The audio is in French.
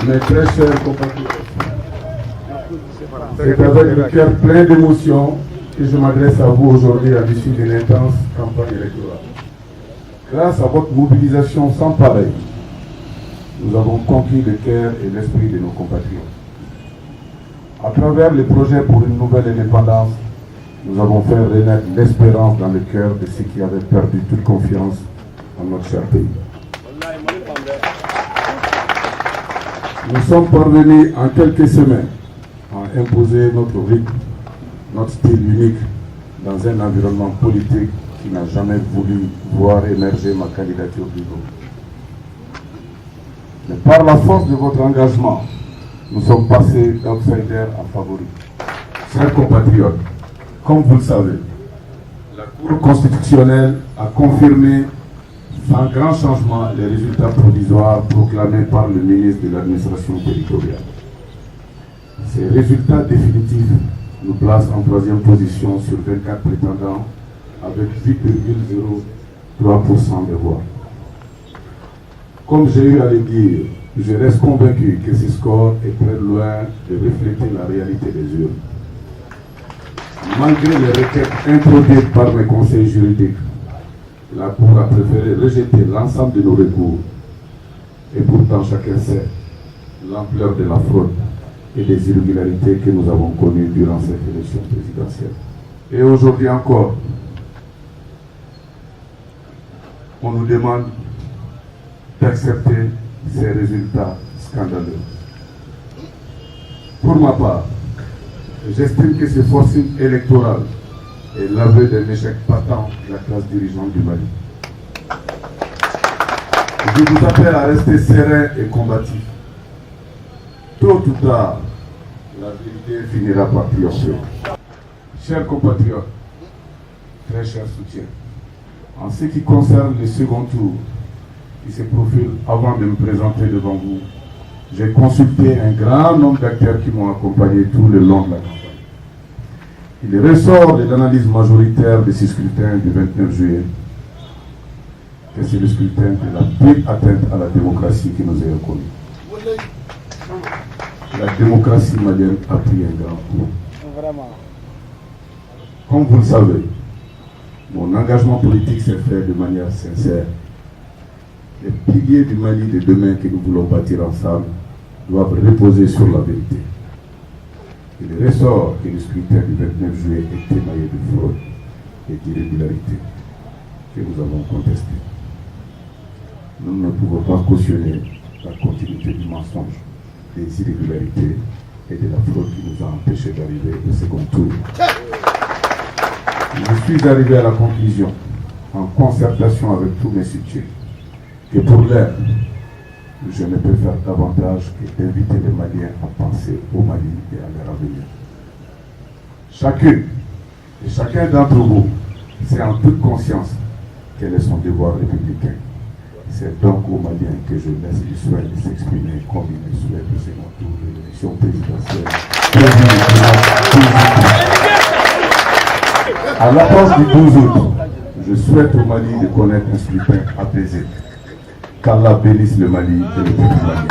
Mes très chers compatriotes, c'est avec le cœur plein d'émotion que je m'adresse à vous aujourd'hui à l'issue d'une intense campagne électorale. Grâce à votre mobilisation sans pareil, nous avons conquis le cœur et l'esprit de nos compatriotes. À travers les projets pour une nouvelle indépendance, nous avons fait renaître l'espérance dans le cœur de ceux qui avaient perdu toute confiance en notre cher pays. Nous sommes parvenus en quelques semaines à imposer notre rythme, notre style unique dans un environnement politique qui n'a jamais voulu voir émerger ma candidature du groupe. Mais par la force de votre engagement, nous sommes passés d'outsider à favori. Chers compatriotes, comme vous le savez, la Cour constitutionnelle a confirmé sans grand changement les résultats provisoires proclamés par le ministre de l'administration territoriale. Ces résultats définitifs nous placent en 3e position sur 24 prétendants avec 8,03% des voix. Comme j'ai eu à le dire, je reste convaincu que ce score est très loin de refléter la réalité des urnes. Malgré les requêtes introduites par mes conseils juridiques, la Cour a préféré rejeter l'ensemble de nos recours. Et pourtant, chacun sait l'ampleur de la fraude et des irrégularités que nous avons connues durant cette élection présidentielle. Et aujourd'hui encore, on nous demande d'accepter ces résultats scandaleux. Pour ma part, j'estime que ce forcing électoral est l'aveu d'un échec patent de la classe dirigeante du Mali. Je vous appelle à rester serein et combatif. Tôt ou tard, la vérité finira par triompher. Chers compatriotes, très chers soutiens, en ce qui concerne le second tour qui se profile avant de me présenter devant vous, j'ai consulté un grand nombre d'acteurs qui m'ont accompagné tout le long de la campagne. Il ressort de l'analyse majoritaire de ce scrutin du 29 juillet que c'est le scrutin de la pire atteinte à la démocratie qui nous est reconnue. La démocratie malienne a pris un grand coup. Comme vous le savez, mon engagement politique s'est fait de manière sincère. Les piliers du Mali de demain que nous voulons bâtir ensemble doivent reposer sur la vérité. Il ressort que le scrutin du 29 juillet est émaillé de fraude et d'irrégularités que nous avons contestées. Nous ne pouvons pas cautionner la continuité du mensonge, des irrégularités et de la fraude qui nous a empêchés d'arriver au second tour. Je suis arrivé à la conclusion, en concertation avec tous mes soutiens, que pour l'heure, je ne peux faire davantage que d'inviter les Maliens à penser au Mali et à leur avenir. Chacune et chacun d'entre vous sait en toute conscience quel est son devoir républicain. C'est donc aux Maliens que je laisse le soin de s'exprimer comme il le souhaite au second tour de l'élection présidentielle. À l'approche du 12 août, je souhaite au Mali de connaître un scrutin apaisé. Qu'Allah bénisse le Mali et le peuple malien.